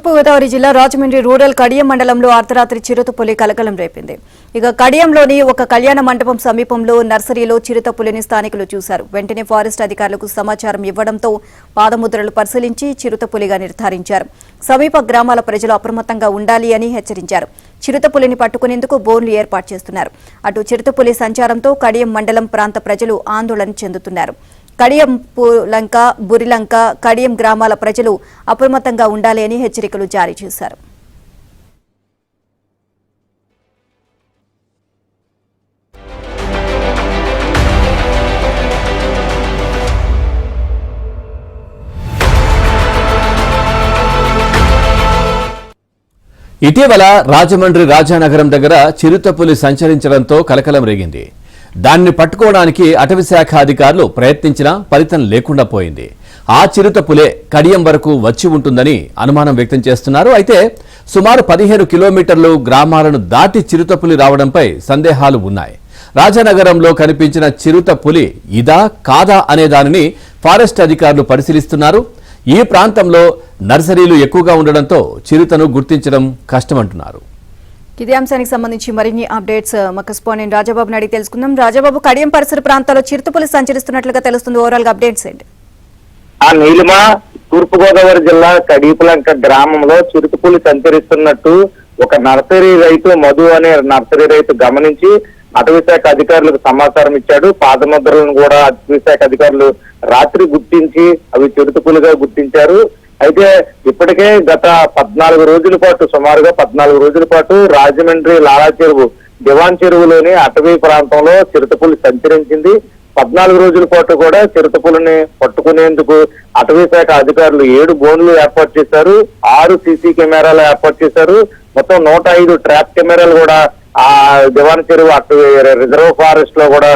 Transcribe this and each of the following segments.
గోదావరి జిల్లా రాజమండ్రి రూరల్ కడియం మండలంలో అర్ధరాత్రి చిరుతపులి కలకలం రేపింది. ఇక కడియంలోని ఒక కళ్యాణ మండపం సమీపంలో నర్సరీలో చిరుతపులిని స్థానికులు చూశారు. వెంటనే ఫారెస్ట్ అధికారులకు సమాచారం ఇవ్వడంతో పాదముద్రలు పరిశీలించి చిరుతపులిగా నిర్ధారించారు. సమీప గ్రామాల ప్రజలు అప్రమత్తంగా ఉండాలి అని హెచ్చరించారు. చిరుతపులిని పట్టుకునేందుకు బోన్లు ఏర్పాటు చేస్తున్నారు. అటు చిరుతపులి సంచారంతో కడియం మండలం ప్రాంత ప్రజలు ఆందోళన చెందుతున్నారు. కడియం లంక బురిలంక కడియం గ్రామాల ప్రజలు అప్రమత్తంగా ఉండాలి అని హెచ్చరికలు జారీ చేశారు. ఇటీవల రాజమండ్రి రాజానగరం దగ్గర చిరుతపులి సంచరించడంతో కలకలం రేగింది. దాన్ని పట్టుకోవడానికి అటవీశాఖ అధికారులు ప్రయత్నించినా ఫలితం లేకుండా పోయింది. ఆ చిరుతపులే కడియం వరకు వచ్చి ఉంటుందని అనుమానం వ్యక్తం చేస్తున్నారు. అయితే సుమారు 15 కిలోమీటర్లు గ్రామాలను దాటి చిరుతపులి రావడంపై సందేహాలు ఉన్నాయి. రాజానగరంలో కనిపించిన చిరుతపులి ఇదా కాదా అనే దానిని ఫారెస్ట్ అధికారులు పరిశీలిస్తున్నారు. ఈ ప్రాంతంలో నర్సరీలు ఎక్కువగా ఉండడంతో చిరుతను గుర్తించడం కష్టమంటున్నారు. ఇదే అంశానికి సంబంధించి మరిన్ని అప్డేట్స్ మా కరెస్పాండెంట్ రాజాబాబు అడిగి తెలుసుకుందాం. రాజాబాబు, కడియం పరిసర ప్రాంతాల్లో చిరుతపులి సంచరిస్తున్నట్లుగా తెలుస్తుంది. ఓవరాల్ గా అప్డేట్స్ ఏంటి? నీలిమ తూర్పుగోదావరి జిల్లా కడియపులంక గ్రామంలో చిరుతపులి సంచరిస్తున్నట్టు ఒక నర్సరీ రైతు మధు అనే నర్సరీ రైతు గమనించి అటవీశాఖ అధికారులకు సమాచారం ఇచ్చాడు. పాదముద్రలను కూడా అటవీశాఖ అధికారులు రాత్రి గుర్తించి అవి చిరుతపులిగా గుర్తించారు. అయితే ఇప్పటికే గత 14 రోజుల పాటు సుమారుగా 14 రోజుల పాటు రాజమండ్రి లాలా చెరువు దివాన్ చెరువులోని అటవీ ప్రాంతంలో చిరుతపులి సంచరించింది. 14 రోజుల పాటు కూడా చిరుతపులిని పట్టుకునేందుకు అటవీ శాఖ అధికారులు 7 బోన్లు ఏర్పాటు చేశారు, 6 సీసీ కెమెరాలు ఏర్పాటు చేశారు. మొత్తం 105 ట్రాప్ కెమెరాలు కూడా ఆ దివాన్ చెరువు అటవీ రిజర్వ్ ఫారెస్ట్ లో కూడా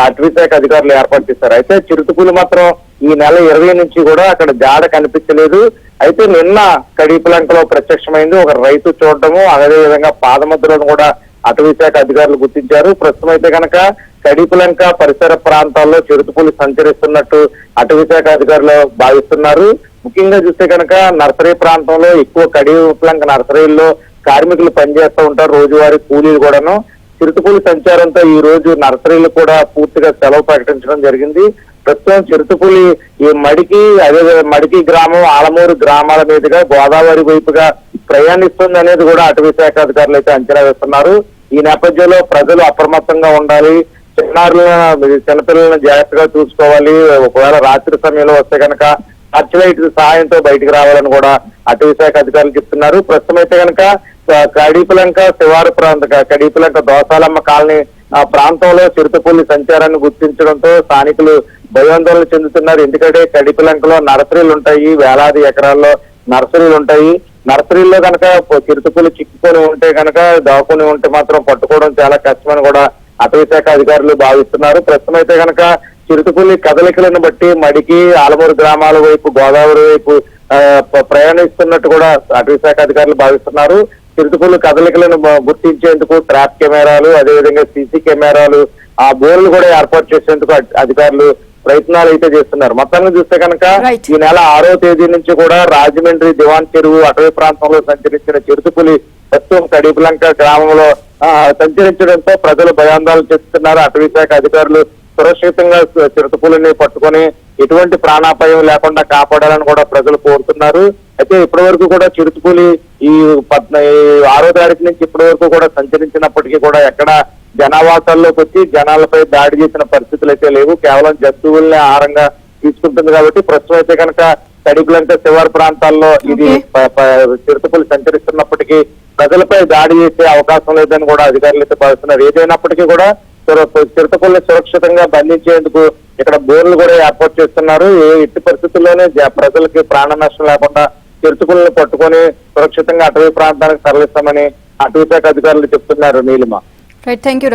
అటవీ శాఖ అధికారులు ఏర్పాటు చేశారు. అయితే చిరుతపులి మాత్రం ఈ నెల 20 నుంచి కూడా అక్కడ జాడ కనిపించలేదు. అయితే నిన్న కడియపులంకలో ప్రత్యక్షమైంది. ఒక రైతు చూడటము, అదేవిధంగా పాదముద్రలను కూడా అటవీ శాఖ అధికారులు గుర్తించారు. ప్రస్తుతం అయితే కనుక కడియపులంక పరిసర ప్రాంతాల్లో చిరుతపులి సంచరిస్తున్నట్టు అటవీ శాఖ అధికారులు భావిస్తున్నారు. ముఖ్యంగా చూస్తే కనుక నర్సరీ ప్రాంతంలో ఎక్కువ కడియపులంక నర్సరీల్లో కార్మికులు పనిచేస్తూ ఉంటారు, రోజువారీ కూలీలు కూడాను. చిరుతపులి సంచారంతో ఈ రోజు నర్సరీలు కూడా పూర్తిగా సెలవు ప్రకటించడం జరిగింది. ప్రస్తుతం చిరుతపులి ఈ మడికి గ్రామం, ఆలమూరు గ్రామాల మీదుగా గోదావరి వైపుగా ప్రయాణిస్తుంది అనేది కూడా అటవీ శాఖ అధికారులు అయితే అంచనా వేస్తున్నారు. ఈ నేపథ్యంలో ప్రజలు అప్రమత్తంగా ఉండాలి, చిన్నపిల్లలను జాగ్రత్తగా చూసుకోవాలి. ఒకవేళ రాత్రి సమయంలో వస్తే కనుక టచ్ లైట్ సహాయంతో బయటకు రావాలని కూడా అటవీ శాఖ అధికారులు చెప్తున్నారు. ప్రస్తుతం అయితే కనుక కడియపులంక శివారు కడియపులంక దోసాలమ్మ కాలనీ ఆ ప్రాంతంలో చిరుతపులి సంచారాన్ని గుర్తించడంతో స్థానికులు భయాందోళన చెందుతున్నారు. ఎందుకంటే కడియపులంకలో నర్సరీలు ఉంటాయి, వేలాది ఎకరాల్లో నర్సరీలు ఉంటాయి. నర్సరీల్లో కనుక చిరుతపులి చిక్కుకొని ఉంటే కనుక దాక్కుని ఉంటే మాత్రం పట్టుకోవడం చాలా కష్టమని కూడా అటవీ శాఖ అధికారులు భావిస్తున్నారు. ప్రస్తుతం అయితే కనుక చిరుతపులి కదలికలను బట్టి మడికి, ఆలమూరు గ్రామాల వైపు, గోదావరి వైపు ప్రయాణిస్తున్నట్టు కూడా అటవీ శాఖ అధికారులు భావిస్తున్నారు. చిరుతపులి కదలికలను గుర్తించేందుకు ట్రాప్ కెమెరాలు, అదేవిధంగా సీసీ కెమెరాలు, ఆ బోర్లు కూడా ఏర్పాటు చేసేందుకు అధికారులు ప్రయత్నాలు అయితే చేస్తున్నారు. మొత్తంగా చూస్తే కనుక ఈ నెల 6వ తేదీ నుంచి కూడా రాజమండ్రి దివాన్ చెరువు అటవీ ప్రాంతంలో సంచరించిన చిరుతపులి ప్రస్తుతం కడియపులంక గ్రామంలో సంచరించడంతో ప్రజలు భయాందోళన చెందుతున్నారు. అటవీ శాఖ అధికారులు సురక్షితంగా చిరుతపులిని పట్టుకొని ఎటువంటి ప్రాణాపాయం లేకుండా కాపాడాలని కూడా ప్రజలు కోరుతున్నారు. అయితే ఇప్పటి వరకు కూడా చిరుతపులి ఈ 6వ తారీఖు నుంచి ఇప్పటి వరకు కూడా సంచరించినప్పటికీ కూడా ఎక్కడ జనావాసాల్లోకి వచ్చి జనాలపై దాడి చేసిన పరిస్థితులు అయితే లేవు. కేవలం జంతువుల్ని ఆహారంగా తీసుకుంటుంది కాబట్టి ప్రస్తుతం అయితే కనుక కడియపులంక శివారు ప్రాంతాల్లో ఇది చిరుతపులి సంచరిస్తున్నప్పటికీ ప్రజలపై దాడి చేసే అవకాశం లేదని కూడా అధికారులు అయితే భావిస్తున్నారు. ఏదైనప్పటికీ కూడా చిరుతపుల్ని సురక్షితంగా బంధించేందుకు ఇక్కడ బోర్లు కూడా ఏర్పాటు చేస్తున్నారు. ఎట్టి పరిస్థితుల్లోనే ప్రజలకి ప్రాణ నష్టం లేకుండా చిరుతపుల్ని పట్టుకొని సురక్షితంగా అటవీ ప్రాంతానికి తరలిస్తామని అటవీ శాఖ అధికారులు చెప్తున్నారు. నీలిమ. Right, thank you.